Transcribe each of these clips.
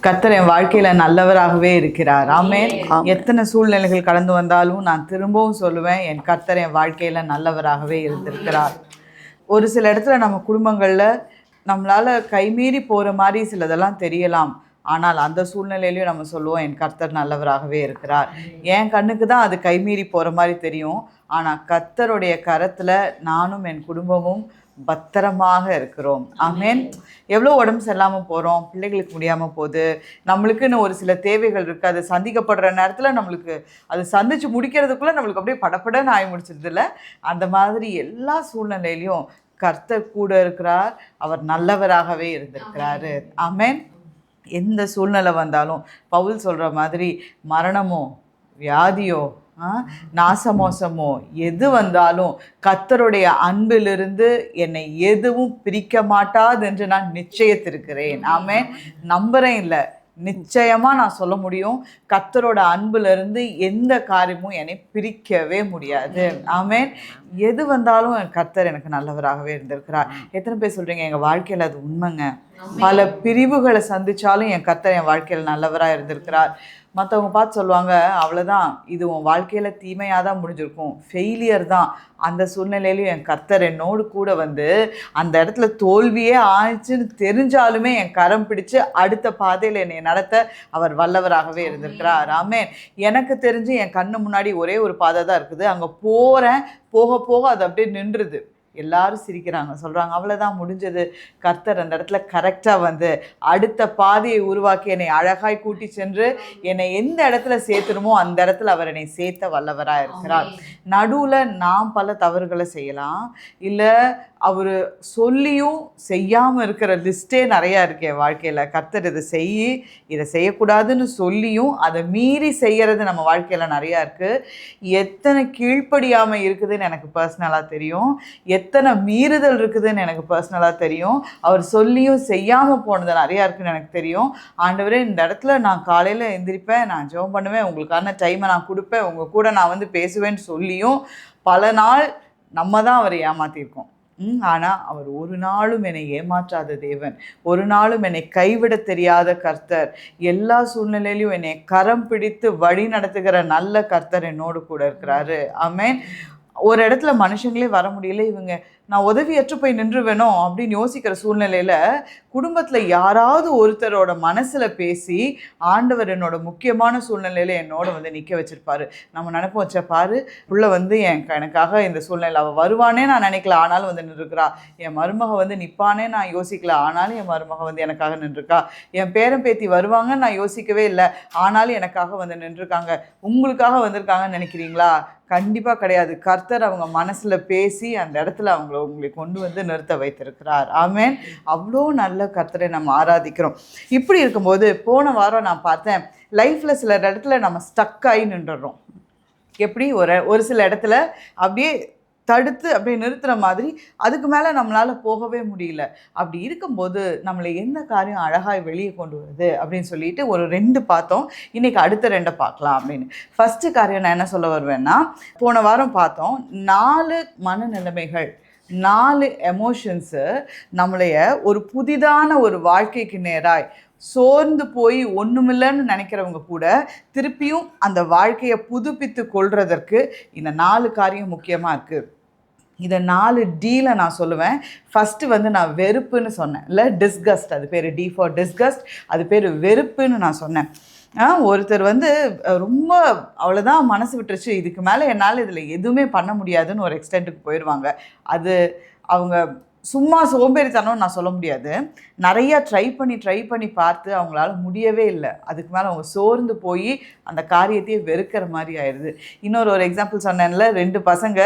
கர்த்தர் என் வாழ்க்கையில் நல்லவராகவே இருக்கிறார். ஆமென். எத்தனை சூழ்நிலைகள் கடந்து வந்தாலும் நான் திரும்பவும் சொல்லுவேன், என் கர்த்தர் என் வாழ்க்கையில் நல்லவராகவே இருந்திருக்கிறார். ஒரு சில இடத்துல நம்ம குடும்பங்களில் நம்மளால் கைமீறி போகிற மாதிரி சிலதெல்லாம் தெரியலாம். ஆனால் அந்த சூழ்நிலையிலையும் நம்ம சொல்லுவோம், என் கர்த்தர் நல்லவராகவே இருக்கிறார். என் கண்ணுக்கு தான் அது கைமீறி போகிற மாதிரி தெரியும். ஆனால் கர்த்தருடைய கரத்தில் நானும் என் குடும்பமும் பத்திரமாக இருக்கிறோம். ஆமென். எவ்வளோ உடம்பு சரியில்லாமல் போகிறோம், பிள்ளைகளுக்கு முடியாமல் போகுது, நம்மளுக்குன்னு ஒரு சில தேவைகள் இருக்குது. அது சந்திக்கப்படுற நேரத்தில் நம்மளுக்கு அது சந்தித்து முடிக்கிறதுக்குள்ளே நம்மளுக்கு அப்படியே படப்படன்னு ஆகி முடிச்சிருதுல்ல. அந்த மாதிரி எல்லா சூழ்நிலையிலையும் கர்த்தர் கூட இருக்கிறார். அவர் நல்லவராகவே இருந்திருக்கிறாரு. ஆமென். எந்த சூழ்நிலை வந்தாலும் பவுல் சொல்கிற மாதிரி மரணமோ வியாதியோ நாசமோசமோ எது வந்தாலும் கர்த்தருடைய அன்பிலிருந்து என்னை எதுவும் பிரிக்க மாட்டாது என்று நான் நிச்சயத்திருக்கிறேன். ஆமென். நம்புறேன் இல்லை, நிச்சயமாக நான் சொல்ல முடியும், கர்த்தரோட அன்பிலிருந்து எந்த காரியமும் என்னை பிரிக்கவே முடியாது. ஆமென். எது வந்தாலும் என் கர்த்தர் எனக்கு நல்லவராகவே இருந்திருக்கிறார். எத்தனை பேர் சொல்கிறீங்க எங்கள் வாழ்க்கையில் அது உண்மைங்க? பல பிரிவுகளை சந்தித்தாலும் என் கர்த்தர் என் வாழ்க்கையில் நல்லவராக இருந்திருக்கிறார். மற்றவங்க பார்த்து சொல்லுவாங்க, அவ்வளோதான், இது உன் வாழ்க்கையில் தீமையாக தான் முடிஞ்சிருக்கும், ஃபெயிலியர் தான். அந்த சூழ்நிலையிலையும் என் கர்த்தர் என்னோடு கூட வந்து அந்த இடத்துல தோல்வியே ஆயிடுச்சுன்னு தெரிஞ்சாலுமே என் கரம் பிடிச்சு அடுத்த பாதையில் என்னை நடத்த அவர் வல்லவராகவே இருந்திருக்கிறார். ஆமென். எனக்கு தெரிஞ்சு என் கண்ணு முன்னாடி ஒரே ஒரு பாதை தான் இருக்குது. அங்கே போகிறேன், போக போக அது அப்படியே நின்றுது. எல்லாரும் சிரிக்கிறாங்க, சொல்கிறாங்க அவ்வளோதான் முடிஞ்சது. கர்த்தர் அந்த இடத்துல கரெக்டாக வந்து அடுத்த பாதையை உருவாக்கி என்னை அழகாய் கூட்டி சென்று என்னை எந்த இடத்துல சேர்த்துணுமோ அந்த இடத்துல அவர் என்னை சேர்த்த வல்லவராக இருக்கிறார். நடுவில் நாம் பல தவறுகளை செய்யலாம், இல்லை அவர் சொல்லியும் செய்யாமல் இருக்கிற லிஸ்ட்டே நிறையா இருக்கு என் வாழ்க்கையில். கர்த்தர் இதை செய்யக்கூடாதுன்னு சொல்லியும் அதை மீறி செய்கிறது நம்ம வாழ்க்கையில் நிறையா இருக்குது. எத்தனை கீழ்ப்படியாமல் இருக்குதுன்னு எனக்கு பர்சனலாக தெரியும், எத்தனை மீறுதல் இருக்குதுன்னு எனக்கு பர்சனலாக தெரியும். அவர் சொல்லியும் செய்யாமல் போனது நிறையா இருக்குதுன்னு எனக்கு தெரியும். ஆண்டவரே, இந்த இடத்துல நான் காலையில் எந்திரிப்பேன், நான் ஜெபம் பண்ணுவேன், உங்களுக்கான டைமை நான் கொடுப்பேன், உங்கள் கூட நான் வந்து பேசுவேன்னு சொல்லியும் பல நாள் நம்ம தான் அவரை ஏமாற்றிருக்கோம். ஆனால் அவர் ஒரு நாளும் என்னை ஏமாற்றாத தேவன், ஒரு நாளும் என்னை கைவிட தெரியாத கர்த்தர், எல்லா சூழ்நிலையிலையும் என்னை கரம் பிடித்து வழி நடத்துகிற நல்ல கர்த்தர் என்னோடு கூட இருக்கிறாரு. ஆமென். ஒரு இடத்துல மனுஷங்களே வர முடியல, இவங்க நான் உதவியற்று போய் நின்று வேணும் அப்படின்னு யோசிக்கிற சூழ்நிலையில் குடும்பத்தில் யாராவது ஒருத்தரோட மனசில் பேசி ஆண்டவர் என்னோட முக்கியமான சூழ்நிலையில் என்னோட வந்து நிற்க வச்சுருப்பாரு. நம்ம நினைப்போம், வச்ச பாரு உள்ள வந்து எனக்காக இந்த சூழ்நிலை அவள் வருவானே நான் நினைக்கல, ஆனாலும் வந்து நின்றுருக்கிறா. என் மருமக வந்து நிற்பானே நான் யோசிக்கல, ஆனாலும் என் மருமக வந்து எனக்காக நின்றுருக்கா. என் பேரன் பேத்தி வருவாங்கன்னு நான் யோசிக்கவே இல்லை, ஆனாலும் எனக்காக வந்து நின்றுருக்காங்க. உங்களுக்காக வந்திருக்காங்கன்னு நினைக்கிறீங்களா? கண்டிப்பாக கிடையாது. கர்த்தர் அவங்க மனசில் பேசி அந்த இடத்துல உங்களை கொண்டு வந்து நிறுத்த வைத்திருக்கிறார். ஆமென். அவ்வளோ நல்ல கர்த்தரை நம்ம ஆராதிக்கிறோம். இப்படி இருக்கும்போது போன வாரம் நான் பார்த்தேன், லைஃப்பில் சில இடத்துல நம்ம ஸ்டக் ஆகி நின்றுடுறோம். எப்படி ஒரு சில இடத்துல அப்படியே தடுத்து அப்படியே நிறுத்துகிற மாதிரி, அதுக்கு மேலே நம்மளால் போகவே முடியல. அப்படி இருக்கும்போது நம்மளை எந்த காரியம் அழகாய் வெளியே கொண்டு வருது அப்படின்னு சொல்லிட்டு ஒரு 2 பார்த்தோம். இன்றைக்கி அடுத்த 2 பார்க்கலாம் அப்படின்னு. ஃபஸ்ட்டு காரியம் நான் என்ன சொல்ல வருவேன்னா, போன வாரம் பார்த்தோம் 4 மனநிலைமைகள், 4 எமோஷன்ஸு நம்மளைய ஒரு புதிதான ஒரு வாழ்க்கைக்கு நேராய் சோர்ந்து போய் ஒன்றுமில்லைன்னு நினைக்கிறவங்க கூட திருப்பியும் அந்த வாழ்க்கையை புதுப்பித்து கொள்றதற்கு இந்த 4 காரியம் முக்கியமாக இருக்குது. இதை 4 Dல நான் சொல்லுவேன். ஃபஸ்ட்டு வந்து நான் வெறுப்புன்னு சொன்னேன் இல்லை, டிஸ்கஸ்ட், அது பேர் டி ஃபார் டிஸ்கஸ்ட், அது பேர் வெறுப்புன்னு நான் சொன்னேன். ஒருத்தர் வந்து ரொம்ப அவ்வளோதான் மனசு விட்டுருச்சு, இதுக்கு மேலே என்னால் இதில் எதுவுமே பண்ண முடியாதுன்னு ஒரு எக்ஸ்டென்ட்டுக்கு போயிடுவாங்க. அது அவங்க சும்மா சோம்பேறித்தனம்னு நான் சொல்ல முடியாது. நிறையா ட்ரை பண்ணி பார்த்து அவங்களால முடியவே இல்லை. அதுக்கு மேலே அவங்க சோர்ந்து போய் அந்த காரியத்தையே வெறுக்கிற மாதிரி ஆயிடுது. ஒரு எக்ஸாம்பிள் சொன்னேன்ல, 2 பசங்க,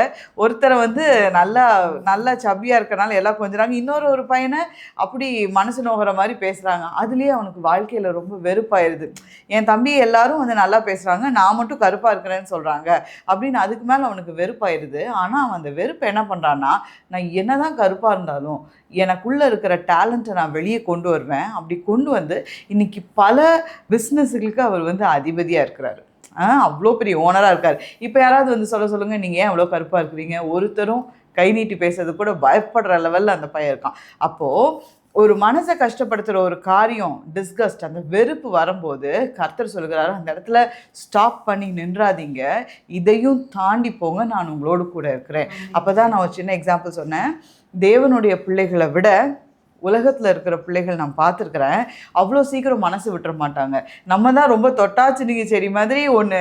ஒருத்தரை வந்து நல்லா சப்பியாக இருக்கிறனால எல்லாம் கொஞ்சறாங்க, ஒரு பையனை அப்படி மனசு நோகிற மாதிரி பேசுகிறாங்க. அதுலேயே அவனுக்கு வாழ்க்கையில் ரொம்ப வெறுப்பாயிருது. என் தம்பி எல்லாரும் வந்து நல்லா பேசுகிறாங்க, நான் மட்டும் கருப்பாக இருக்கிறேன்னு சொல்கிறாங்க அப்படின்னு அதுக்கு மேலே அவனுக்கு வெறுப்பாயிருது. ஆனால் அவன் அந்த வெறுப்பை என்ன பண்ணுறான்னா, நான் என்ன தான் கருப்பாக இருந்தாலும் எனக்குள்ளே இருக்கிற டேலண்ட்டை நான் வெளியே கொண்டு வருவேன். அப்படி கொண்டு வந்து இன்றைக்கி பல பிஸ்னஸுகளுக்கு அவர் வந்து அதிபதியாக இருக்கிறாரு. அவ்வளோ பெரிய ஓனராக இருக்கார். இப்போ யாராவது வந்து சொல்லுங்கள், நீங்கள் ஏன் அவ்வளோ கருப்பாக இருக்கிறீங்க? ஒருத்தரும் கை நீட்டி பேசுறது கூட பயப்படுற லெவலில் அந்த பையன் இருக்கான். அப்போது ஒரு மனசை கஷ்டப்படுத்துகிற ஒரு காரியம், டிஸ்கஸ்ட், அந்த வெறுப்பு வரும்போது கர்த்தர் சொல்கிறாரு, அந்த இடத்துல ஸ்டாப் பண்ணி நின்றாதீங்க, இதையும் தாண்டி போங்க, நான் உங்களோடு கூட இருக்கிறேன். அப்போ தான் நான் ஒரு சின்ன எக்ஸாம்பிள் சொன்னேன். தேவனுடைய பிள்ளைகளை விட உலகத்தில் இருக்கிற பிள்ளைகள் நான் பார்த்துருக்குறேன், அவ்வளோ சீக்கிரம் மனசு விட்டுற மாட்டாங்க. நம்ம தான் ரொம்ப தொட்டாச்சு நீங்கள் சரி மாதிரி ஒன்று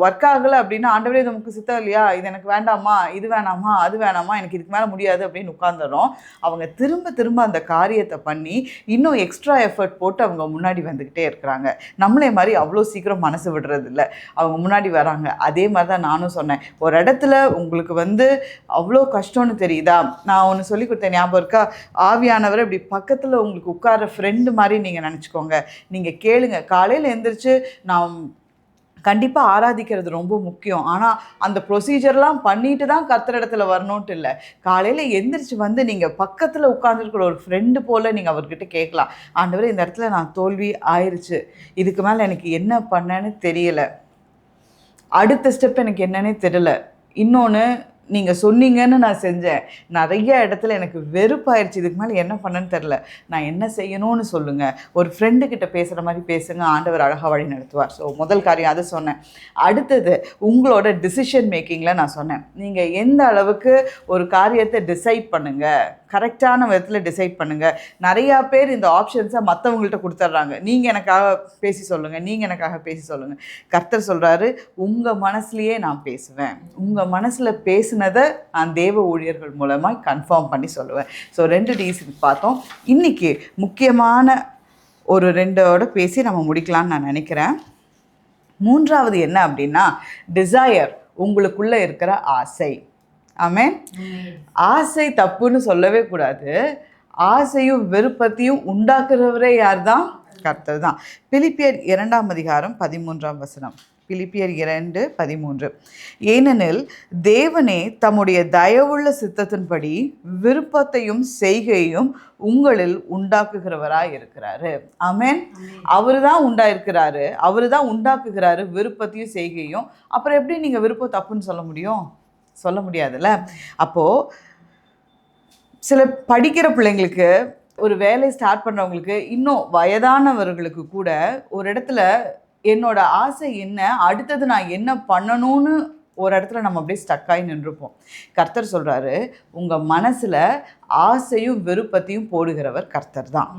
ஒர்க் ஆகலை அப்படின்னா, ஆண்டவரே இது நமக்கு சித்தம் இல்லையா, இது எனக்கு வேண்டாமா, இது வேணாமா, அது வேணாமா, எனக்கு இதுக்கு மேலே முடியாது அப்படின்னு உட்காந்துடுறோம். அவங்க திரும்ப திரும்ப அந்த காரியத்தை பண்ணி இன்னும் எக்ஸ்ட்ரா எஃபர்ட் போட்டு அவங்க முன்னாடி வந்துக்கிட்டே இருக்கிறாங்க. நம்மளே மாதிரி அவ்வளோ சீக்கிரம் மனசு விடுறதில்ல, அவங்க முன்னாடி வராங்க. அதே மாதிரி தான் நானும் சொன்னேன். ஒரு இடத்துல உங்களுக்கு அவ்வளோ கஷ்டம்னு தெரியுதா, நான் ஒன்று சொல்லி கொடுத்தேன் ஞாபகம் இருக்கா, ஆவியான இப்படி பக்கத்தில் உங்களுக்கு உட்கார ஃப்ரெண்டு மாதிரி நீங்கள் நினச்சிக்கோங்க. நீங்கள் கேளுங்க. காலையில் எழுந்திரிச்சு நான் கண்டிப்பாக ஆராதிக்கிறது ரொம்ப முக்கியம், ஆனால் அந்த ப்ரொசீஜர்லாம் பண்ணிட்டு தான் கர்த்தர் இடத்துல வரணுன்ட்டு இல்லை. காலையில் எந்திரிச்சு நீங்கள் பக்கத்தில் உட்காந்துருக்கிற ஒரு ஃப்ரெண்டு போல் நீங்கள் அவர்கிட்ட கேட்கலாம், ஆண்டவரே இந்த இடத்துல நான் தோல்வி ஆயிடுச்சு, இதுக்கு மேலே எனக்கு என்ன பண்ணேன்னு தெரியலை, அடுத்த ஸ்டெப் எனக்கு என்னன்னே தெரியல, இன்னொன்று நீங்கள் சொன்னீங்கன்னு நான் செஞ்சேன், நிறைய இடத்துல எனக்கு வெறுப்பாயிருச்சு, இதுக்கு மேலே என்ன பண்ணேன்னு தெரில, நான் என்ன செய்யணும்னு சொல்லுங்கள். ஒரு ஃப்ரெண்டுக்கிட்ட பேசுகிற மாதிரி பேசுங்க, ஆண்டவர் அழகாக வழி நடத்துவார். ஸோ முதல் காரியம் அதை சொன்னேன். அடுத்தது உங்களோட டிசிஷன் மேக்கிங்கில் நான் சொன்னேன், நீங்கள் எந்த அளவுக்கு ஒரு காரியத்தை டிசைட் பண்ணுங்கள், கரெக்டான விதத்தில் டிசைட் பண்ணுங்கள். நிறையா பேர் இந்த ஆப்ஷன்ஸை மற்றவங்கள்ட்ட கொடுத்துட்றாங்க, நீங்கள் எனக்காக பேசி சொல்லுங்கள், நீங்கள் எனக்காக பேசி சொல்லுங்கள். கர்த்தர் சொல்கிறாரு, உங்கள் மனசுலையே நான் பேசுவேன், உங்கள் மனசில் பேசுனதை நான் தேவ ஊழியர்கள் மூலமாக கன்ஃபார்ம் பண்ணி சொல்லுவேன். ஸோ 2 டீஸ் பார்த்தோம். இன்றைக்கி முக்கியமான ஒரு 2ஓட பேசி நம்ம முடிக்கலான்னு நான் நினைக்கிறேன். 3வது என்ன அப்படின்னா, டிசையர், உங்களுக்குள்ளே இருக்கிற ஆசை. ஆமென். ஆசை தப்புன்னு சொல்லவே கூடாது. ஆசையும் வெறுப்பத்தையும் உண்டாக்குறவரே யார் தான்? கர்த்தர் தான். பிலிப்பியர் 2ஆம் அதிகாரம் 13ஆம் வசனம். பிலிப்பியர் 2:13. ஏனெனில் தேவனே தம்முடைய தயவுள்ள சித்தத்தின்படி விருப்பத்தையும் செய்கையும் உங்களில் உண்டாக்குகிறவராக இருக்கிறாரு. ஆமென். அவரு தான் உண்டாயிருக்கிறாரு, அவரு தான் உண்டாக்குகிறாரு விருப்பத்தையும் செய்கையும். அப்புறம் எப்படி நீங்கள் விருப்பம் தப்புன்னு சொல்ல முடியும்? சொல்ல முடியாதுல்ல. அப்போது சில படிக்கிற பிள்ளைங்களுக்கு, ஒரு வேலை ஸ்டார்ட் பண்ணுறவங்களுக்கு, இன்னும் வயதானவர்களுக்கு கூட ஒரு இடத்துல என்னோட ஆசை என்ன, அடுத்தது நான் என்ன பண்ணணும்னு ஒரு இடத்துல நம்ம அப்படியே ஸ்டக்காகி நின்றுப்போம். கர்த்தர் சொல்கிறாரு, உங்கள் மனசில் ஆசையும் வெறுப்பத்தையும் போடுகிறவர் கர்த்தர் தான்.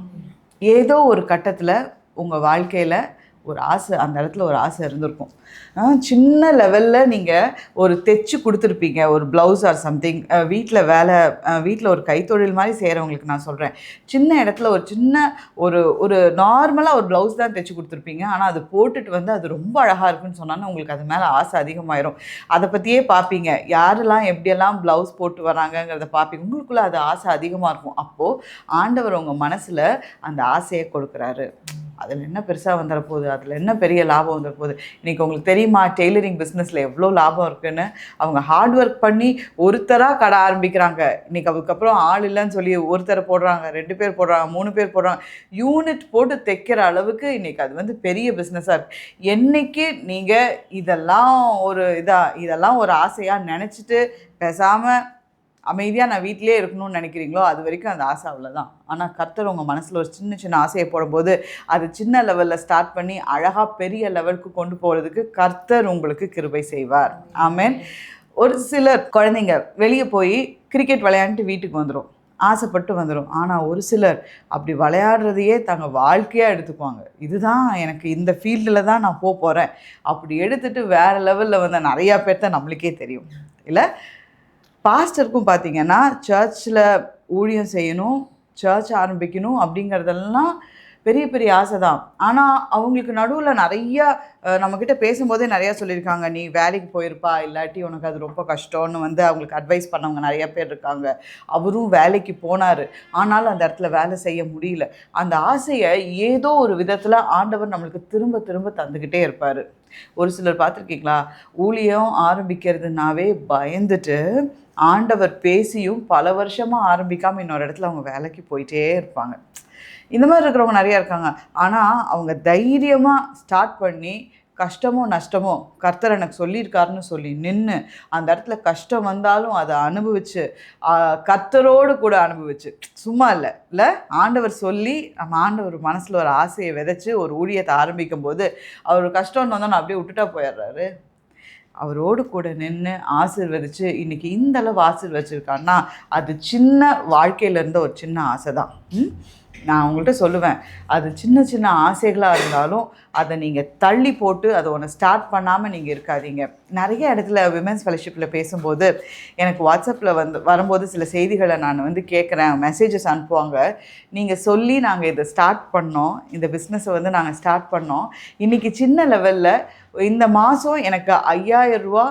ஏதோ ஒரு கட்டத்தில் உங்கள் வாழ்க்கையில் ஒரு ஆசை, அந்த இடத்துல ஒரு ஆசை இருந்திருக்கும். சின்ன லெவலில் நீங்கள் ஒரு தைச்சு கொடுத்துருப்பீங்க, ஒரு ப்ளவுஸ் ஆர் சம்திங். வீட்டில் ஒரு கைத்தொழில் மாதிரி செய்கிறவங்களுக்கு நான் சொல்கிறேன். சின்ன இடத்துல ஒரு சின்ன ஒரு நார்மலாக ஒரு ப்ளவுஸ் தான் தைச்சு கொடுத்துருப்பீங்க, ஆனால் அது போட்டுட்டு அது ரொம்ப அழகாக இருக்குன்னு சொன்னாலும் உங்களுக்கு அது மேலே ஆசை அதிகமாயிரும். அதை பற்றியே பார்ப்பீங்க, யாரெல்லாம் எப்படியெல்லாம் ப்ளவுஸ் போட்டு வராங்கங்கிறத பார்ப்பீங்க, உங்களுக்குள்ளே அது ஆசை அதிகமாக இருக்கும். அப்போது ஆண்டவர் உங்கள் மனசில் அந்த ஆசையை கொடுக்குறாரு. அதில் என்ன பெருசாக வந்துட போகுது, அதில் என்ன பெரிய லாபம் வந்துட போகுது. இன்றைக்கி உங்களுக்கு தெரியுமா, டெய்லரிங் பிஸ்னஸில் எவ்வளோ லாபம் இருக்குதுன்னு. அவங்க ஹார்ட் ஒர்க் பண்ணி ஒருத்தராக கடை ஆரம்பிக்கிறாங்க. இன்றைக்கி அதுக்கப்புறம் ஆள் இல்லைன்னு சொல்லி ஒருத்தரை போடுறாங்க, 2 பேர் போடுறாங்க, 3 பேர் போடுறாங்க. யூனிட் போட்டு தைக்கிற அளவுக்கு இன்றைக்கி அது பெரிய பிஸ்னஸாக இருக்குது. என்றைக்கு நீங்கள் இதெல்லாம் ஒரு ஆசையாக நினச்சிட்டு பேசாமல் அமைதியாக நான் வீட்டிலே இருக்கணும்னு நினைக்கிறீங்களோ, அது வரைக்கும் அந்த ஆசை அவ்வளோதான். ஆனால் கர்த்தர் உங்கள் மனசில் ஒரு சின்ன சின்ன ஆசையை போடும்போது அது சின்ன லெவலில் ஸ்டார்ட் பண்ணி அழகாக பெரிய லெவலுக்கு கொண்டு போகிறதுக்கு கர்த்தர் உங்களுக்கு கிருபை செய்வார். ஆமென். ஒரு சிலர் குழந்தைங்க வெளியே போய் கிரிக்கெட் விளையாண்டுட்டு வீட்டுக்கு வந்துடும், ஆசைப்பட்டு வந்துடும். ஆனால் ஒரு சிலர் அப்படி விளையாடுறதையே தங்கள் வாழ்க்கையாக எடுத்துக்குவாங்க. இதுதான் எனக்கு, இந்த ஃபீல்டில் தான் நான் போகிறேன் அப்படி எடுத்துகிட்டு வேறு லெவலில் நிறையா பேர்த்த நம்மளுக்கே தெரியும் இல்லை. பாஸ்டருக்கும் பார்த்தீங்கன்னா சர்ச்சில் ஊழியம் செய்யணும், சர்ச் ஆரம்பிக்கணும் அப்படிங்கிறதெல்லாம் பெரிய பெரிய ஆசை தான். ஆனால் அவங்களுக்கு நடுவில் நிறையா நம்மக்கிட்ட பேசும்போதே நிறையா சொல்லியிருக்காங்க, நீ வேலைக்கு போயிருப்பா, இல்லாட்டி உனக்கு அது ரொம்ப கஷ்டம்னு அவங்களுக்கு அட்வைஸ் பண்ணவங்க நிறையா பேர் இருக்காங்க. அவரும் வேலைக்கு போனார், ஆனாலும் அந்த இடத்துல வேலை செய்ய முடியல. அந்த ஆசையை ஏதோ ஒரு விதத்தில் ஆண்டவர் நம்மளுக்கு திரும்ப திரும்ப தந்துக்கிட்டே இருப்பார். ஒரு சிலர் பார்த்துருக்கீங்களா, ஊழியம் ஆரம்பிக்கிறதுனாவே பயந்துட்டு ஆண்டவர் பேசியும் பல வருஷமாக ஆரம்பிக்காமல் இன்னொரு இடத்துல அவங்க வேலைக்கு போயிட்டே இருப்பாங்க. இந்த மாதிரி இருக்கிறவங்க நிறையா இருக்காங்க. ஆனால் அவங்க தைரியமாக ஸ்டார்ட் பண்ணி கஷ்டமோ நஷ்டமோ கர்த்தர் எனக்கு சொல்லியிருக்காருன்னு சொல்லி நின்று அந்த இடத்துல கஷ்டம் வந்தாலும் அதை அனுபவிச்சு கர்த்தரோடு கூட அனுபவிச்சு, சும்மா இல்லை ஆண்டவர் சொல்லி நம்ம ஆண்டவர் மனசில் ஒரு ஆசையை விதைச்சி ஒரு ஊழியத்தை ஆரம்பிக்கும் போது அவர் கஷ்டம்னு வந்தால் நான் அப்படியே விட்டுட்டா போயிடுறாரு. அவரோடு கூட நின்று ஆசீர்வதித்து இன்றைக்கி இந்த அளவு ஆசீர்வதிச்சிருக்கான்னா அது சின்ன வாழ்க்கையில் இருந்த ஒரு சின்ன ஆசை தான். நான் உங்கள்கிட்ட சொல்லுவேன், அது சின்ன சின்ன ஆசைகளாக இருந்தாலும் அதை நீங்கள் தள்ளி போட்டு அதை ஒன்று ஸ்டார்ட் பண்ணாமல் நீங்கள் இருக்காதீங்க. நிறைய இடத்துல விமென்ஸ் ஃபெலோஷிப்பில் பேசும்போது எனக்கு வாட்ஸ்அப்பில் வரும்போது சில செய்திகளை நான் கேட்குறேன், மெசேஜஸ் அனுப்புவாங்க. நீங்கள் சொல்லி நாங்கள் இதை ஸ்டார்ட் பண்ணோம், இந்த பிஸ்னஸை நாங்கள் ஸ்டார்ட் பண்ணோம், இன்றைக்கி சின்ன லெவலில் இந்த மாதம் எனக்கு 5000 ரூபா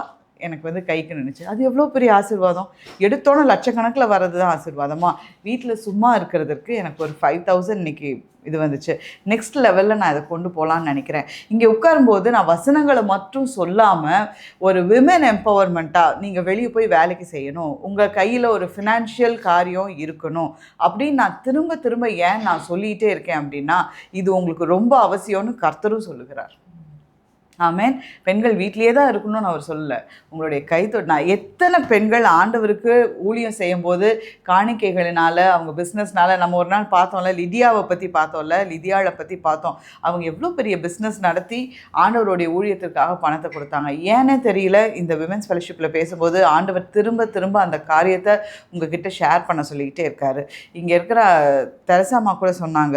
எனக்கு கைக்கு நின்றுச்சு. அது எவ்வளோ பெரிய ஆசீர்வாதம். எடுத்தோன்னே லட்சக்கணக்கில் வர்றது தான் ஆசீர்வாதமாக? வீட்டில் சும்மா இருக்கிறதுக்கு எனக்கு ஒரு 5000 இன்றைக்கி இது வந்துச்சு. நெக்ஸ்ட் லெவலில் நான் இதை கொண்டு போகலான்னு நினைக்கிறேன். இங்கே உட்காரும்போது நான் வசனங்களை மட்டும் சொல்லாமல் ஒரு விமன் எம்பவர்மெண்ட்டாக நீங்கள் வெளியே போய் வேலைக்கு செய்யணும், உங்கள் கையில் ஒரு ஃபினான்ஷியல் காரியம் இருக்கணும் அப்படின்னு நான் திரும்ப திரும்ப ஏன் நான் சொல்லிகிட்டே இருக்கேன் அப்படின்னா, இது உங்களுக்கு ரொம்ப அவசியம்னு கர்த்தரும் சொல்லுகிறார். ஆமேன். பெண்கள் வீட்லேயே தான் இருக்கணும்னு அவர் சொல்லலை. உங்களுடைய கைத்தொட்டு நான் எத்தனை பெண்கள் ஆண்டவருக்கு ஊழியம் செய்யும்போது காணிக்கைகளினால் அவங்க பிஸ்னஸ்னால நம்ம ஒரு நாள் பார்த்தோம்ல, லிதியாவை பற்றி பார்த்தோம்ல, லிதியாவை பற்றி பார்த்தோம். அவங்க எவ்வளோ பெரிய பிஸ்னஸ் நடத்தி ஆண்டவருடைய ஊழியத்திற்காக பணத்தை கொடுத்தாங்க. ஏன்னே தெரியல. இந்த விமென்ஸ் ஃபெலோஷிப்பில் பேசும்போது ஆண்டவர் திரும்ப திரும்ப அந்த காரியத்தை உங்ககிட்ட ஷேர் பண்ண சொல்லிக்கிட்டே இருக்கார். இங்கே இருக்கிற தெரசாம்மா கூட சொன்னாங்க,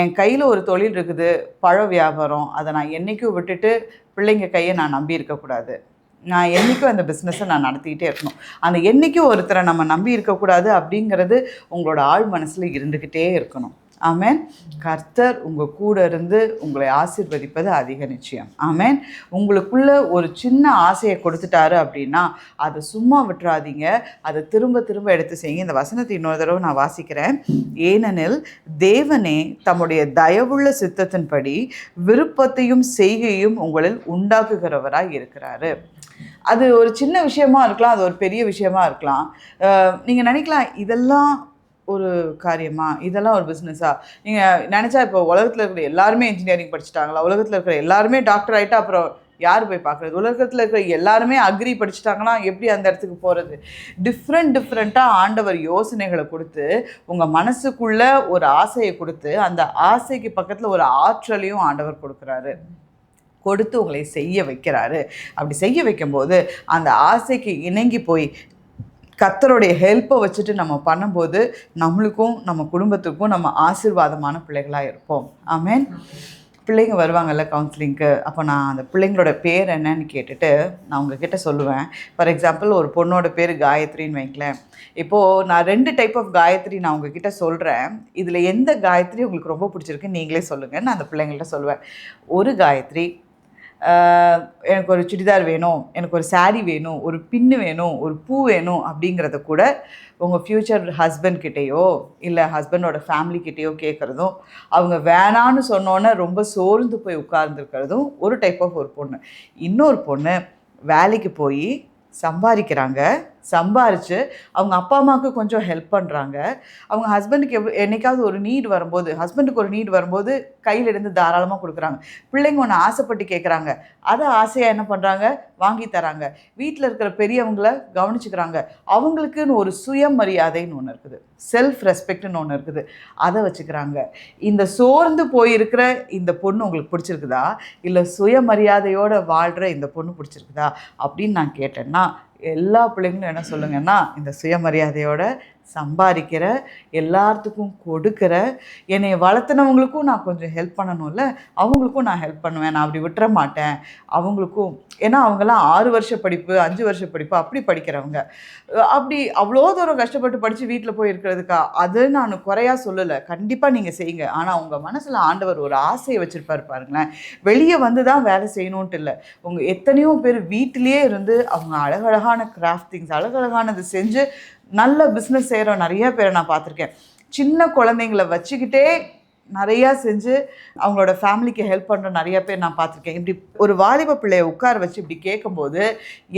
என் கையில் ஒரு தொழில் இருக்குது, பழ வியாபாரம், அதை நான் என்றைக்கும் விட்டுட்டு பிள்ளைங்க கையை நான் நம்பி இருக்கக்கூடாது. நான் என்றைக்கும் அந்த பிஸ்னஸை நான் நடத்திக்கிட்டே இருக்கணும். அந்த என்றைக்கும் ஒருத்தரை நம்ம நம்பி இருக்கக்கூடாது அப்படிங்கிறது உங்களோட ஆழ் மனசில் இருந்துக்கிட்டே இருக்கணும். ஆமேன். கர்த்தர் உங்கள் கூட இருந்து உங்களை ஆசீர்வதிப்பது அதிக நிச்சயம். ஆமேன். உங்களுக்குள்ள ஒரு சின்ன ஆசையை கொடுத்துட்டாரு அப்படின்னா அதை சும்மா விட்டுறாதீங்க, அதை திரும்ப திரும்ப எடுத்து செய்யுங்க. இந்த வசனத்தை இன்னொரு தடவை நான் வாசிக்கிறேன். ஏனெனில் தேவனே தம்முடைய தயவுள்ள சித்தத்தின்படி விருப்பத்தையும் செய்கையும் உங்களில் உண்டாக்குகிறவராய் இருக்கிறாரு. அது ஒரு சின்ன விஷயமா இருக்கலாம், அது ஒரு பெரிய விஷயமா இருக்கலாம். நீங்கள் நினைக்கலாம், இதெல்லாம் ஒரு காரியமா, இதெல்லாம் ஒரு பிஸ்னஸா? நீங்கள் நினச்சா இப்போ உலகத்தில் இருக்கிற எல்லாருமே இன்ஜினியரிங் படிச்சுட்டாங்களா? உலகத்தில் இருக்கிற எல்லாருமே டாக்டர் ஆகிட்டா அப்புறம் யார் போய் பார்க்குறது? உலகத்தில் இருக்கிற எல்லாருமே அக்ரி படிச்சுட்டாங்கன்னா எப்படி அந்த இடத்துக்கு போகிறது? டிஃப்ரெண்ட்டாக ஆண்டவர் யோசனைகளை கொடுத்து உங்கள் மனசுக்குள்ளே ஒரு ஆசையை கொடுத்து அந்த ஆசைக்கு பக்கத்தில் ஒரு ஆற்றலையும் ஆண்டவர் கொடுக்குறாரு, கொடுத்து உங்களை செய்ய வைக்கிறாரு. அப்படி செய்ய வைக்கும்போது அந்த ஆசைக்கு இணங்கி போய் கர்த்தருடைய ஹெல்ப்பை வச்சுட்டு நம்ம பண்ணும்போது நம்மளுக்கும் நம்ம குடும்பத்துக்கும் நம்ம ஆசீர்வாதமான பிள்ளைகளாக இருப்போம். ஆமேன். பிள்ளைங்க வருவாங்கள்ல கவுன்சிலிங்க்கு, அப்போ நான் அந்த பிள்ளைங்களோட பேர் என்னன்னு கேட்டுட்டு நான் உங்ககிட்ட சொல்லுவேன். ஃபார் எக்ஸாம்பிள் ஒரு பொண்ணோட பேர் காயத்ரின்னு வைங்களேன். இப்போது நான் 2 டைப் ஆஃப் காயத்ரி நான் உங்ககிட்ட சொல்கிறேன். இதில் எந்த காயத்ரி உங்களுக்கு ரொம்ப பிடிச்சிருக்கு நீங்களே சொல்லுங்கள், நான் அந்த பிள்ளைங்கள்ட்ட சொல்லுவேன். ஒரு காயத்ரி, எனக்கு ஒரு சுடிதார் வேணும், எனக்கு ஒரு சாரீ வேணும், ஒரு பின்னு வேணும், ஒரு பூ வேணும் அப்படிங்கிறத கூட உங்கள் ஃப்யூச்சர் ஹஸ்பண்ட்கிட்டேயோ இல்லை ஹஸ்பண்டோட ஃபேமிலிக்கிட்டேயோ கேட்குறதும், அவங்க வேணான்னு சொன்னோன்னே ரொம்ப சோர்ந்து போய் உட்கார்ந்துருக்கிறதும் ஒரு டைப் ஆஃப் ஒரு பொண்ணு. இன்னொரு பொண்ணு வேலைக்கு போய் சம்பாதிக்கிறாங்க, சம்பாரித்து அவங்க அப்பா அம்மாவுக்கு கொஞ்சம் ஹெல்ப் பண்ணுறாங்க. அவங்க ஹஸ்பண்டுக்கு என்னைக்காவது ஒரு நீட் வரும்போது, ஹஸ்பண்டுக்கு ஒரு நீட் வரும்போது கையில் இருந்து தாராளமாக கொடுக்குறாங்க. பிள்ளைங்க ஒன்று ஆசைப்பட்டு கேட்குறாங்க, அதை ஆசையாக என்ன பண்ணுறாங்க, வாங்கி தராங்க. வீட்டில் இருக்கிற பெரியவங்கள கவனிச்சுக்கிறாங்க. அவங்களுக்குன்னு ஒரு சுயமரியாதைன்னு ஒன்று இருக்குது, செல்ஃப் ரெஸ்பெக்ட்னு ஒன்று இருக்குது, அதை வச்சுக்கிறாங்க. இந்த சோர்ந்து போயிருக்கிற இந்த பொண்ணு உங்களுக்கு பிடிச்சிருக்குதா, இல்லை சுயமரியாதையோடு வாழ்கிற இந்த பொண்ணு பிடிச்சிருக்குதா அப்படின்னு நான் கேட்டேன்னா எல்லா பிள்ளைங்களும் என்ன சொல்லுங்கன்னா, இந்த சுயமரியாதையோட சம்பாதிக்கிற, எல்லாத்துக்கும் கொடுக்குற, என்னை வளர்த்துனவங்களுக்கும் நான் கொஞ்சம் ஹெல்ப் பண்ணணும்ல, அவங்களுக்கும் நான் ஹெல்ப் பண்ணுவேன், நான் அப்படி விட்டுற மாட்டேன் அவங்களுக்கும். ஏன்னா அவங்கெல்லாம் 6 வருஷ படிப்பு 5 வருஷ படிப்பு அப்படி படிக்கிறவங்க. அப்படி அவ்வளோ தூரம் கஷ்டப்பட்டு படித்து வீட்டில் போய் இருக்கிறதுக்கா, அது நான் குறையாக சொல்லலை, கண்டிப்பாக நீங்கள் செய்யுங்க. ஆனால் உங்கள் மனசில் ஆண்டவர் ஒரு ஆசையை வச்சுருப்பார் பாருங்களேன். வெளியே வந்து தான் வேலை செய்யணுன்ட்டு இல்லை, உங்கள் எத்தனையோ பேர் வீட்டிலேயே இருந்து அவங்க அழகழகான கிராஃப்ட் திங்ஸ், அழகழகானது செஞ்சு நல்ல பிஸ்னஸ் செய்கிற நிறைய பேரை நான் பார்த்துருக்கேன். சின்ன குழந்தைங்களை வச்சுக்கிட்டே நிறையா செஞ்சு அவங்களோட ஃபேமிலிக்கு ஹெல்ப் பண்ணுற நிறைய பேர் நான் பார்த்துருக்கேன். இப்படி ஒரு வாலிப பிள்ளையை உட்கார வச்சு இப்படி கேட்கும்போது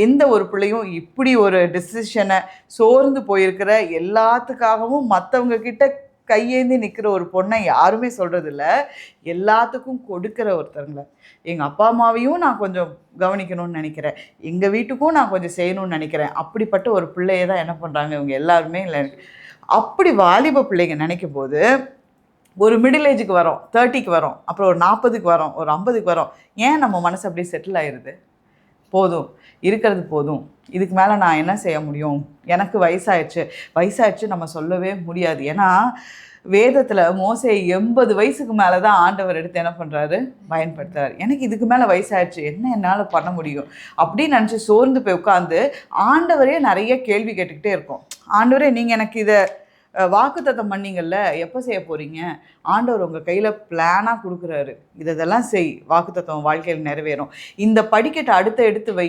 எந்த ஒரு பிள்ளையும் இப்படி ஒரு டிசிஷனை சோர்ந்து போயிருக்கிற எல்லாத்துக்காகவும் மற்றவங்க கிட்ட கையேந்தி நிற்கிற ஒரு பொண்ணை யாருமே சொல்கிறது இல்லை. எல்லாத்துக்கும் கொடுக்குற ஒருத்தருங்கள. எங்கள் அப்பா அம்மாவையும் நான் கொஞ்சம் கவனிக்கணும்னு நினைக்கிறேன், எங்கள் வீட்டுக்கும் நான் கொஞ்சம் செய்யணும்னு நினைக்கிறேன். அப்படிப்பட்ட ஒரு பிள்ளையை தான் என்ன பண்ணுறாங்க இவங்க எல்லாருமே. இல்லை, அப்படி வாலிப பிள்ளைங்க நினைக்கும் போது ஒரு மிடில் ஏஜுக்கு வரோம், 30க்கு வரோம், அப்புறம் ஒரு 40க்கு வரோம், ஒரு 50க்கு வரோம். ஏன் நம்ம மனசு அப்படியே செட்டில் ஆயிடுது? போதும், இருக்கிறது போதும், இதுக்கு மேலே நான் என்ன செய்ய முடியும், எனக்கு வயசாயிடுச்சு நம்ம சொல்லவே முடியாது. ஏன்னா வேதத்தில் மோசே 80 வயசுக்கு மேலே தான் ஆண்டவர் எடுத்து என்ன பண்ணுறாரு, பயன்படுத்துறாரு. எனக்கு இதுக்கு மேலே வயசாயிடுச்சு, என்ன என்னால் பண்ண முடியும் அப்படின்னு நினச்சி சோர்ந்து போய் உட்காந்து ஆண்டவரே நிறைய கேள்வி கேட்டுக்கிட்டே இருக்கோம். ஆண்டவரே, நீங்கள் எனக்கு இதை வாக்குத்தத்தம் பண்ணீங்கள்ல, எப்போ செய்ய போகிறீங்க? ஆண்டவர் உங்கள் கையில் பிளானாக கொடுக்குறாரு, இதெல்லாம் செய், வாக்குத்தத்தம் வாழ்க்கையில் நிறைவேறும். இந்த படிக்கட்டை எடுத்து வை,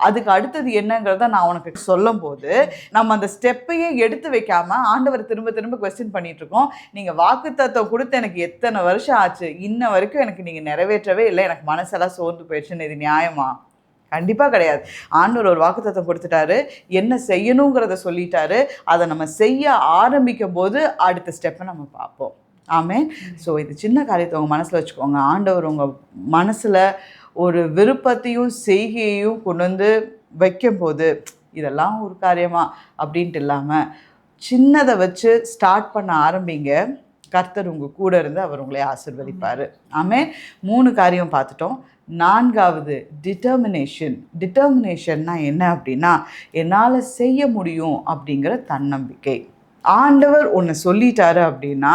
அதுக்கு அடுத்தது என்னங்கிறத நான் உனக்கு சொல்லும் போது நம்ம அந்த ஸ்டெப்பையே எடுத்து வைக்காமல் ஆண்டவர் திரும்ப திரும்ப கொஸ்டின் பண்ணிகிட்ருக்கோம். நீங்கள் வாக்குத்தத்தம் கொடுத்து எனக்கு எத்தனை வருஷம் ஆச்சு, இன்ன வரைக்கும் எனக்கு நீங்கள் நிறைவேற்றவே இல்லை, எனக்கு மனசெல்லாம் சோர்ந்து போயிடுச்சுன்னு. இது நியாயமா? கண்டிப்பாக கிடையாது. ஆண்டவர் ஒரு வாக்குத்தத்தம் கொடுத்துட்டாரு, என்ன செய்யணுங்கிறத சொல்லிட்டாரு. அதை நம்ம செய்ய ஆரம்பிக்கும் போது அடுத்த ஸ்டெப்பை நம்ம பார்ப்போம். ஆமென். ஸோ இது சின்ன காரியத்தை உங்கள் மனசில் வச்சுக்கோங்க. ஆண்டவர் உங்கள் மனசில் ஒரு விருப்பத்தையும் செய்கையையும் கொண்டு வந்து வைக்கும்போது இதெல்லாம் ஒரு காரியமா அப்படின்ட்டு இல்லாமல் சின்னதை வச்சு ஸ்டார்ட் பண்ண ஆரம்பிங்க. கர்த்தர் உங்கள் கூட இருந்து அவர் உங்களை ஆசீர்வதிப்பார். ஆமென். 3 காரியம் பார்த்துட்டோம். 4வது டிட்டர்மினேஷன்னா என்ன அப்படின்னா, என்னால் செய்ய முடியும் அப்படிங்கிற தன்னம்பிக்கை. ஆண்டவர் ஒன்று சொல்லிட்டாரு அப்படின்னா,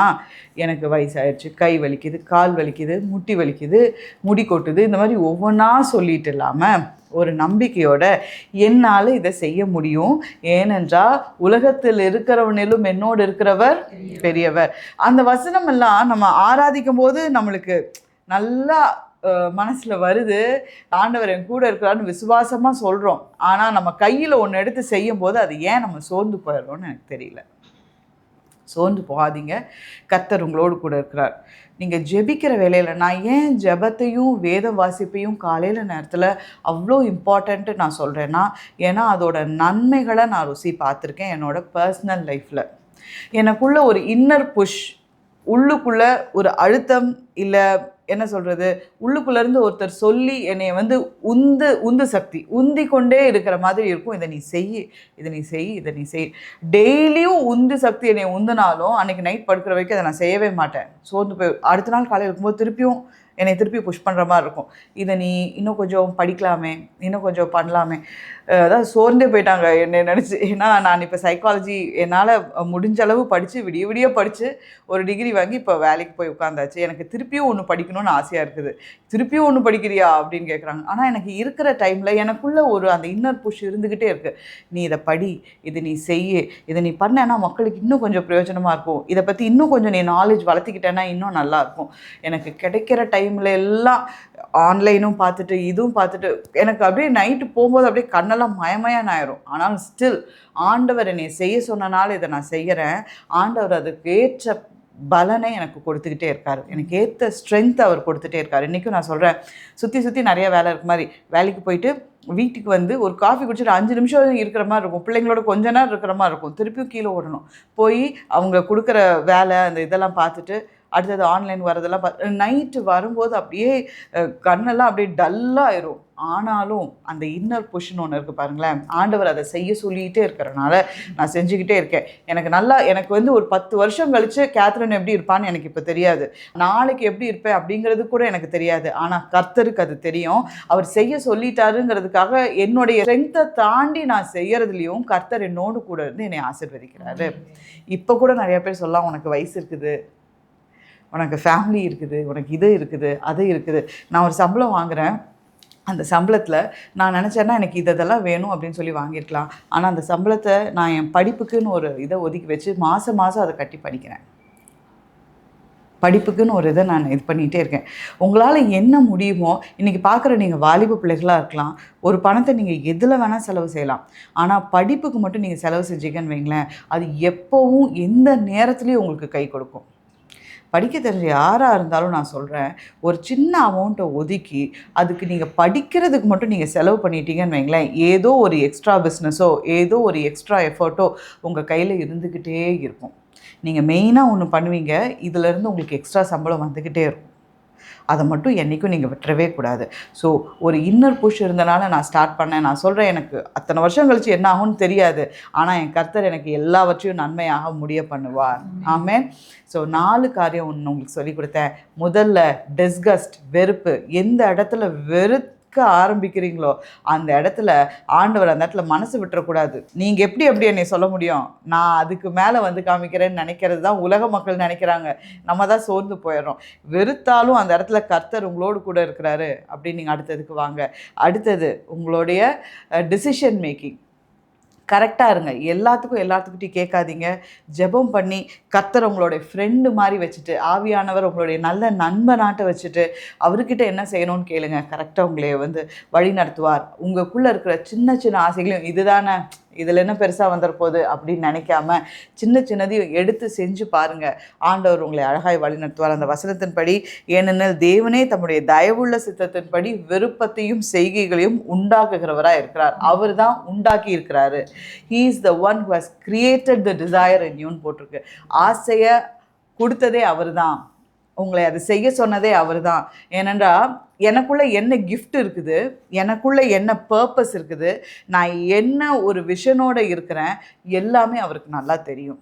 எனக்கு வயசாயிடுச்சு, கை வலிக்குது, கால் வலிக்குது, முட்டி வலிக்குது, முடி கொட்டுது, இந்த மாதிரி ஒவ்வொன்றா சொல்லிட்டு இல்லாமல் ஒரு நம்பிக்கையோட என்னால் இதை செய்ய முடியும், ஏனென்றால் உலகத்தில் இருக்கிறவனிலும் என்னோடு இருக்கிறவர் பெரியவர். அந்த வசனம் எல்லாம் நம்ம ஆராதிக்கும் போது நம்மளுக்கு நல்லா மனசில் வருது. ஆண்டவர் என் கூட இருக்கிறான்னு விசுவாசமாக சொல்கிறோம். ஆனால் நம்ம கையில் ஒன்று எடுத்து செய்யும் போது அது ஏன் நம்ம சோர்ந்து போயிடுறோன்னு எனக்கு தெரியல. சோர்ந்து போகாதீங்க, கர்த்தர் உங்களோடு கூட இருக்கிறார். நீங்கள் ஜெபிக்கிற வேலையில் நான் ஏன் ஜெபத்தையும் வேத வாசிப்பையும் காலையில் நேரத்தில் அவ்வளோ இம்பார்ட்டண்ட்டு நான் சொல்கிறேன்னா, ஏன்னா அதோட நன்மைகளை நான் ருசி பார்த்துருக்கேன் என்னோடய பர்சனல் லைஃப்பில். எனக்குள்ள ஒரு இன்னர் புஷ், உள்ளுக்குள்ளே ஒரு அழுத்தம், இல்லை என்ன சொல்கிறது, உள்ளுக்குள்ளேருந்து ஒருத்தர் சொல்லி என்னை வந்து உந்து சக்தி உந்தி கொண்டே இருக்கிற மாதிரி இருக்கும். இதை நீ செய். டெய்லியும் உந்து சக்தி என்னை உந்தினாலும் அன்றைக்கி நைட் படுக்கிற வரைக்கும் அதை நான் செய்யவே மாட்டேன். சோர்ந்து போய் அடுத்த நாள் காலையில் இருக்கும்போது திருப்பி புஷ் பண்ணுற மாதிரி இருக்கும். இதை நீ இன்னும் கொஞ்சம் படிக்கலாமே, இன்னும் கொஞ்சம் பண்ணலாமே. அதாவது சோர்ந்தே போயிட்டாங்க என்னை நினச்சி. ஏன்னா நான் இப்போ சைக்காலஜி என்னால் முடிஞ்ச அளவு படித்து விடிய படித்து ஒரு டிகிரி வாங்கி இப்போ வேலைக்கு போய் உட்காந்தாச்சு. எனக்கு திருப்பியும் ஒன்று படிக்கணும்னு ஆசையாக இருக்குது. திருப்பியும் ஒன்று படிக்கிறியா அப்படின்னு கேட்குறாங்க. ஆனால் எனக்கு இருக்கிற டைமில் எனக்குள்ளே ஒரு அந்த இன்னர் புஷ் இருந்துக்கிட்டே இருக்குது. நீ இதை படி, இதை நீ செய்ய, இதை நீ பண்ணேன்னா மக்களுக்கு இன்னும் கொஞ்சம் பிரயோஜனமாக இருக்கும், இதை பற்றி இன்னும் கொஞ்சம் நீ நாலேஜ் வளர்த்திக்கிட்டேன்னா இன்னும் நல்லாயிருக்கும். எனக்கு கிடைக்கிற டைமில் எல்லாம் ஆன்லைனும் பார்த்துட்டு இதுவும் பார்த்துட்டு எனக்கு அப்படியே நைட்டு போகும்போது அப்படியே கண்ணெல்லாம் மயமயான் ஆயிரும். ஆனால் ஸ்டில் ஆண்டவர் என்னை செய்ய சொன்னனால இதை நான் செய்கிறேன். ஆண்டவர் அதுக்கு ஏற்ற பலனை எனக்கு கொடுத்துக்கிட்டே இருக்கார், எனக்கு ஏற்ற ஸ்ட்ரென்த் அவர் கொடுத்துட்டே இருக்கார். இன்றைக்கும் நான் சொல்கிறேன், சுற்றி நிறைய வேலை இருக்க மாதிரி வேலைக்கு போயிட்டு வீட்டுக்கு வந்து ஒரு காஃபி குடிச்சிட்டு 5 நிமிஷம் இருக்கிற மாதிரி இருக்கும், பிள்ளைங்களோட கொஞ்ச நேரம் இருக்கிற மாதிரி இருக்கும், திருப்பியும் கீழே ஓடணும், போய் அவங்க கொடுக்குற வேலை அந்த இதெல்லாம் பார்த்துட்டு அடுத்தது ஆன்லைன் வரதெல்லாம் நைட்டு வரும்போது அப்படியே கண்ணெல்லாம் அப்படியே டல்லாகிடும். ஆனாலும் அந்த இன்னர் புஷ்ன்னு ஒன்று இருக்குது பாருங்களேன், ஆண்டவர் அதை செய்ய சொல்லிகிட்டே இருக்கிறனால நான் செஞ்சுக்கிட்டே இருக்கேன். எனக்கு வந்து ஒரு 10 வருஷம் கழித்து கேத்ரின் எப்படி இருப்பான்னு எனக்கு இப்போ தெரியாது, நாளைக்கு எப்படி இருப்பேன் அப்படிங்கிறது கூட எனக்கு தெரியாது. ஆனால் கர்த்தருக்கு அது தெரியும். அவர் செய்ய சொல்லிட்டாருங்கிறதுக்காக என்னுடைய ஸ்ட்ரென்த்தை தாண்டி நான் செய்கிறதுலையும் கர்த்தர் என்னோடு கூட இருந்து என்னை ஆசீர்வதிக்கிறாரு. இப்போ கூட நிறைய பேர் சொல்லலாம், உனக்கு வயசு இருக்குது, உனக்கு ஃபேமிலி இருக்குது, உனக்கு இது இருக்குது, அது இருக்குது. நான் ஒரு சம்பளம் வாங்குகிறேன், அந்த சம்பளத்தில் நான் நினச்சேன்னா எனக்கு இதெல்லாம் வேணும் அப்படின்னு சொல்லி வாங்கியிருக்கலாம். ஆனால் அந்த சம்பளத்தை நான் என் படிப்புக்குன்னு ஒரு இதை ஒதுக்கி வச்சு மாதம் அதை கட்டி படிக்கிறேன். படிப்புக்குன்னு ஒரு இதை நான் இது பண்ணிகிட்டே இருக்கேன். உங்களால் என்ன முடியுமோ, இன்றைக்கி பார்க்குற நீங்கள் வாலிப பிள்ளைகளாக இருக்கலாம், ஒரு பணத்தை நீங்கள் எதில் வேணால் செலவு செய்யலாம். ஆனால் படிப்புக்கு மட்டும் நீங்கள் செலவு செஞ்சீங்கன்னு வைங்களேன், அது எப்போவும் எந்த நேரத்துலையும் உங்களுக்கு கை கொடுக்கும். படிக்க தெரிஞ்ச யாராக இருந்தாலும் நான் சொல்கிறேன், ஒரு சின்ன அமௌண்ட்டை ஒதுக்கி அதுக்கு நீங்கள் படிக்கிறதுக்கு மட்டும் நீங்கள் செலவு பண்ணிட்டீங்கன்னு வைங்களேன், ஏதோ ஒரு எக்ஸ்ட்ரா பிஸ்னஸோ ஏதோ ஒரு எக்ஸ்ட்ரா எஃபர்ட்டோ உங்கள் கையில் இருந்துக்கிட்டே இருக்கும். நீங்கள் மெயினாக ஒன்று பண்ணுவீங்க, இதிலேருந்து உங்களுக்கு எக்ஸ்ட்ரா சம்பளம் வந்துக்கிட்டே இருக்கும். அதை மட்டும் என்றைக்கும் நீங்கள் விட்டுறவே கூடாது. ஸோ ஒரு இன்னர் புஷ் இருந்தனால நான் ஸ்டார்ட் பண்ணேன். நான் சொல்கிறேன், எனக்கு அத்தனை வருஷம் கழிச்சு என்ன ஆகும்னு தெரியாது. ஆனால் என் கர்த்தர் எனக்கு எல்லாவற்றையும் நன்மையாக முடிய பண்ணுவார். ஆமென். ஸோ 4 காரியம் ஒன்று உங்களுக்கு சொல்லி கொடுத்தேன். முதல்ல டிஸ்கஸ்ட், வெறுப்பு. எந்த இடத்துல ஆரம்பிக்கிறீங்களோ அந்த இடத்துல ஆண்டவர் அந்த இடத்துல மனசு விட்டுறக்கூடாது. நீங்கள் எப்படி என்னை சொல்ல முடியும், நான் அதுக்கு மேலே வந்து காமிக்கிறேன்னு நினைக்கிறது தான் உலக மக்கள் நினைக்கிறாங்க. நம்ம தான் சோர்ந்து போயிடுறோம். வெறுத்தாலும் அந்த இடத்துல கர்த்தர் உங்களோடு கூட இருக்கிறாரு அப்படின்னு நீங்கள் அடுத்ததுக்கு வாங்க. அடுத்தது உங்களுடைய டிசிஷன் மேக்கிங் கரெக்டாக இருங்க. எல்லாத்துக்கிட்டையும் கேட்காதீங்க. ஜெபம் பண்ணி கர்த்தர் உங்களுடைய ஃப்ரெண்டு மாதிரி வச்சுட்டு, ஆவியானவர் உங்களுடைய நல்ல நண்பனாட்ட வச்சுட்டு அவர்கிட்ட என்ன செய்யணும்னு கேளுங்க. கரெக்டாக உங்களை வந்து வழி நடத்துவார். உங்களுக்குள்ளே இருக்கிற சின்ன சின்ன ஆசைகளையும், இதுதானே இதில் என்ன பெருசாக வந்துடப்போகுது அப்படின்னு நினைக்காம சின்னதையும் எடுத்து செஞ்சு பாருங்கள். ஆண்டவர் உங்களை அழகாய் வழி நடத்துவார். அந்த வசனத்தின்படி, ஏனெனில் தேவனே தம்முடைய தயவுள்ள சித்தத்தின்படி விருப்பத்தையும் செய்கைகளையும் உண்டாக்குகிறவராக இருக்கிறார். அவர் தான் உண்டாக்கி இருக்கிறாரு. He is the one who has created the desire in you போட்டிருக்கு. ஆசையை கொடுத்ததே அவர் தான். உங்களை அதை செய்ய சொன்னதே அவர் தான். ஏனென்றால் எனக்குள்ளே என்ன கிஃப்ட் இருக்குது, எனக்குள்ளே என்ன பர்பஸ் இருக்குது, நான் என்ன ஒரு விஷனோடு இருக்கிறேன், எல்லாமே அவருக்கு நல்லா தெரியும்.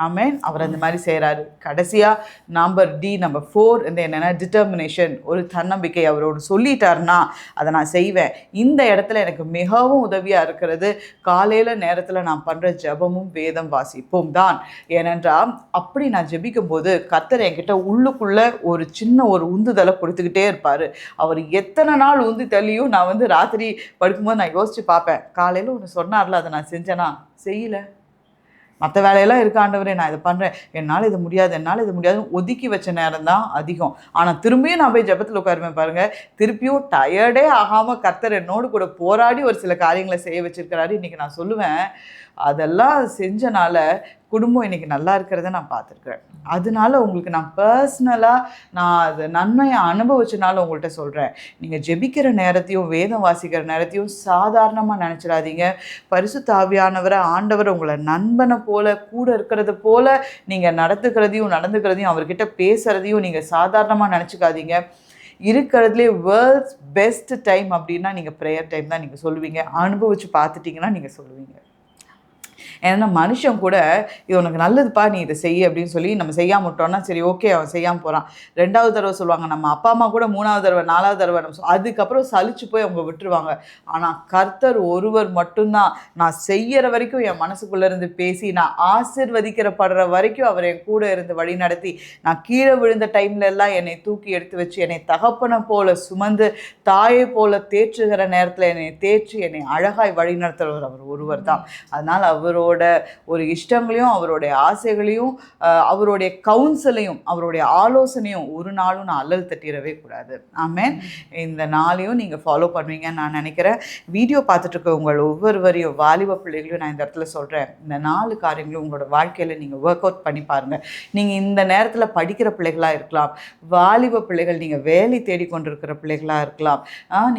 ஆமென். அவர் அந்த மாதிரி செய்கிறாரு. கடைசியாக நம்பர் 4 இந்த என்னென்னா டிட்டர்மினேஷன், ஒரு தன்னம்பிக்கை. அவரோடு சொல்லிட்டாருன்னா அதை நான் செய்வேன். இந்த இடத்துல எனக்கு மிகவும் உதவியாக இருக்கிறது காலையில் நேரத்தில் நான் பண்ணுற ஜெபமும் வேதம் வாசிப்போம் தான். ஏனென்றால் அப்படி நான் ஜெபிக்கும் போது கர்த்தர் என்கிட்ட உள்ளுக்குள்ளே ஒரு சின்ன ஒரு உந்துதலை கொடுத்துக்கிட்டே இருப்பார். அவர் எத்தனை நாள் உந்து தள்ளியும் நான் வந்து ராத்திரி படுக்கும்போது நான் யோசித்து பார்ப்பேன், காலையில் ஒன்று சொன்னார்ல அதை நான் செஞ்சேனா, செய்யலை, மற்ற வேலையெல்லாம் இருக்க ஆண்டவரே, நான் இதை பண்ணுறேன், என்னால் இது முடியாது ஒதுக்கி வச்ச நேரம் தான் அதிகம். ஆனால் திரும்பியும் நான் போய் ஜெபத்தில் உட்காருவேன் பாருங்கள். திருப்பியும் டயர்டே ஆகாமல் கர்த்தர் என்னோடு கூட போராடி ஒரு சில காரியங்களை செய்ய வச்சுருக்கிறாரு. இன்றைக்கி நான் சொல்லுவேன், அதெல்லாம் செஞ்சனால குடும்பம் இன்றைக்கி நல்லா இருக்கிறத நான் பார்த்துருக்குறேன். அதனால உங்களுக்கு நான் பர்சனலாக நான் அது நன்மையை அனுபவிச்சனால உங்கள்கிட்ட சொல்கிறேன். நீங்கள் ஜெபிக்கிற நேரத்தையும் வேதம் வாசிக்கிற நேரத்தையும் சாதாரணமாக நினச்சிடாதீங்க. பரிசுத்த ஆவியானவரை, ஆண்டவரை உங்களை நண்பனை போல, கூட இருக்கிறது போல் நீங்கள் நடந்துக்கிறதையும் அவர்கிட்ட பேசுகிறதையும் நீங்கள் சாதாரணமாக நினச்சிக்காதீங்க. இருக்கிறதுலே வேர்ல்ட்ஸ் பெஸ்ட் டைம் அப்படின்னா நீங்கள் ப்ரேயர் டைம் தான் நீங்கள் சொல்லுவீங்க. அனுபவித்து பார்த்துட்டிங்கன்னா நீங்கள் சொல்லுவீங்க. ஏன்னா மனுஷன் கூட இது உனக்கு நல்லதுப்பா, நீ இதை செய்ய அப்படின்னு சொல்லி நம்ம செய்யாம விட்டோம்னா சரி ஓகே அவன் செய்யாமல் போகிறான். 2வது தடவை சொல்லுவாங்க. நம்ம அப்பா அம்மா கூட 3வது தடவை 4வது தடவை நம்ம அதுக்கப்புறம் சலிச்சு போய் அவங்க விட்டுருவாங்க. ஆனால் கர்த்தர் ஒருவர் மட்டும்தான் நான் செய்கிற வரைக்கும் என் மனசுக்குள்ளேருந்து பேசி, நான் ஆசீர்வதிக்கப்படுற வரைக்கும் அவர் என் கூட இருந்து வழி நடத்தி, நான் கீழே விழுந்த டைம்ல எல்லாம் என்னை தூக்கி எடுத்து வச்சு, என்னை தகப்பனை போல சுமந்து, தாயை போல தேற்றுகிற நேரத்தில் என்னை தேற்றி என்னை அழகாய் வழி நடத்துகிறவர் அவர் ஒருவர் தான். அதனால் அவரோட ஒரு இஷ்டங்களையும் அவருடைய ஆசைகளையும் அவருடைய கவுன்சிலையும் அவருடைய ஆலோசனையும் ஒரு நாளும் நான் அல்லல் தட்டிடவே கூடாது. ஆமென். இந்த நாளையும் நீங்கள் ஃபாலோ பண்ணுவீங்கன்னு நான் நினைக்கிறேன். வீடியோ பார்த்துட்டு இருக்க உங்கள் ஒவ்வொருவரையும், வாலிப பிள்ளைகளையும் நான் இந்த இடத்துல சொல்கிறேன், இந்த 4 காரியங்களும் உங்களோட வாழ்க்கையில் நீங்கள் ஒர்க் அவுட் பண்ணி பாருங்கள். நீங்கள் இந்த நேரத்தில் படிக்கிற பிள்ளைகளாக இருக்கலாம், வாலிப பிள்ளைகள், நீங்கள் வேலை தேடிக்கொண்டிருக்கிற பிள்ளைகளாக இருக்கலாம்,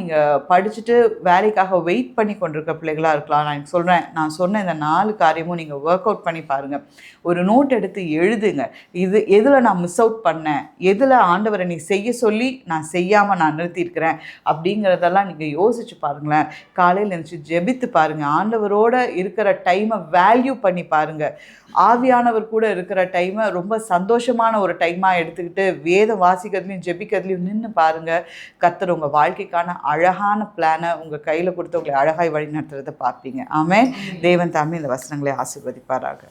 நீங்கள் படிச்சுட்டு வேலைக்காக வெயிட் பண்ணி கொண்டிருக்கிற பிள்ளைகளாக இருக்கலாம். நான் சொல்கிறேன், நான் சொன்ன இந்த 4 காரியமும் நீங்கள் ஒர்க் அவுட் பண்ணி பாருங்கள். ஒரு நோட் எடுத்து எழுதுங்க. இது எதில் நான் மிஸ் அவுட் பண்ணேன், எதில் ஆண்டவரை நீ செய்ய சொல்லி நான் செய்யாமல் நான் நிறுத்தியிருக்கிறேன் அப்படிங்கிறதெல்லாம் நீங்கள் யோசிச்சு பாருங்களேன். காலையில் நினச்சி ஜெபித்து பாருங்கள். ஆண்டவரோட இருக்கிற டைமை வேல்யூ பண்ணி பாருங்கள். ஆவியானவர் கூட இருக்கிற டைமை ரொம்ப சந்தோஷமான ஒரு டைமாக எடுத்துக்கிட்டு வேதம் வாசிக்கிறதுலையும் ஜெபிக்கிறதுலையும் நின்று பாருங்கள். கர்த்தர் உங்கள் வாழ்க்கைக்கான அழகான பிளானை உங்கள் கையில் கொடுத்து உங்களை அழகாய் வழி நடத்துறதை பார்ப்பீங்க. ஆமென். தேவன் தாமே இந்த வசனங்களை ஆசீர்வதிப்பாராக.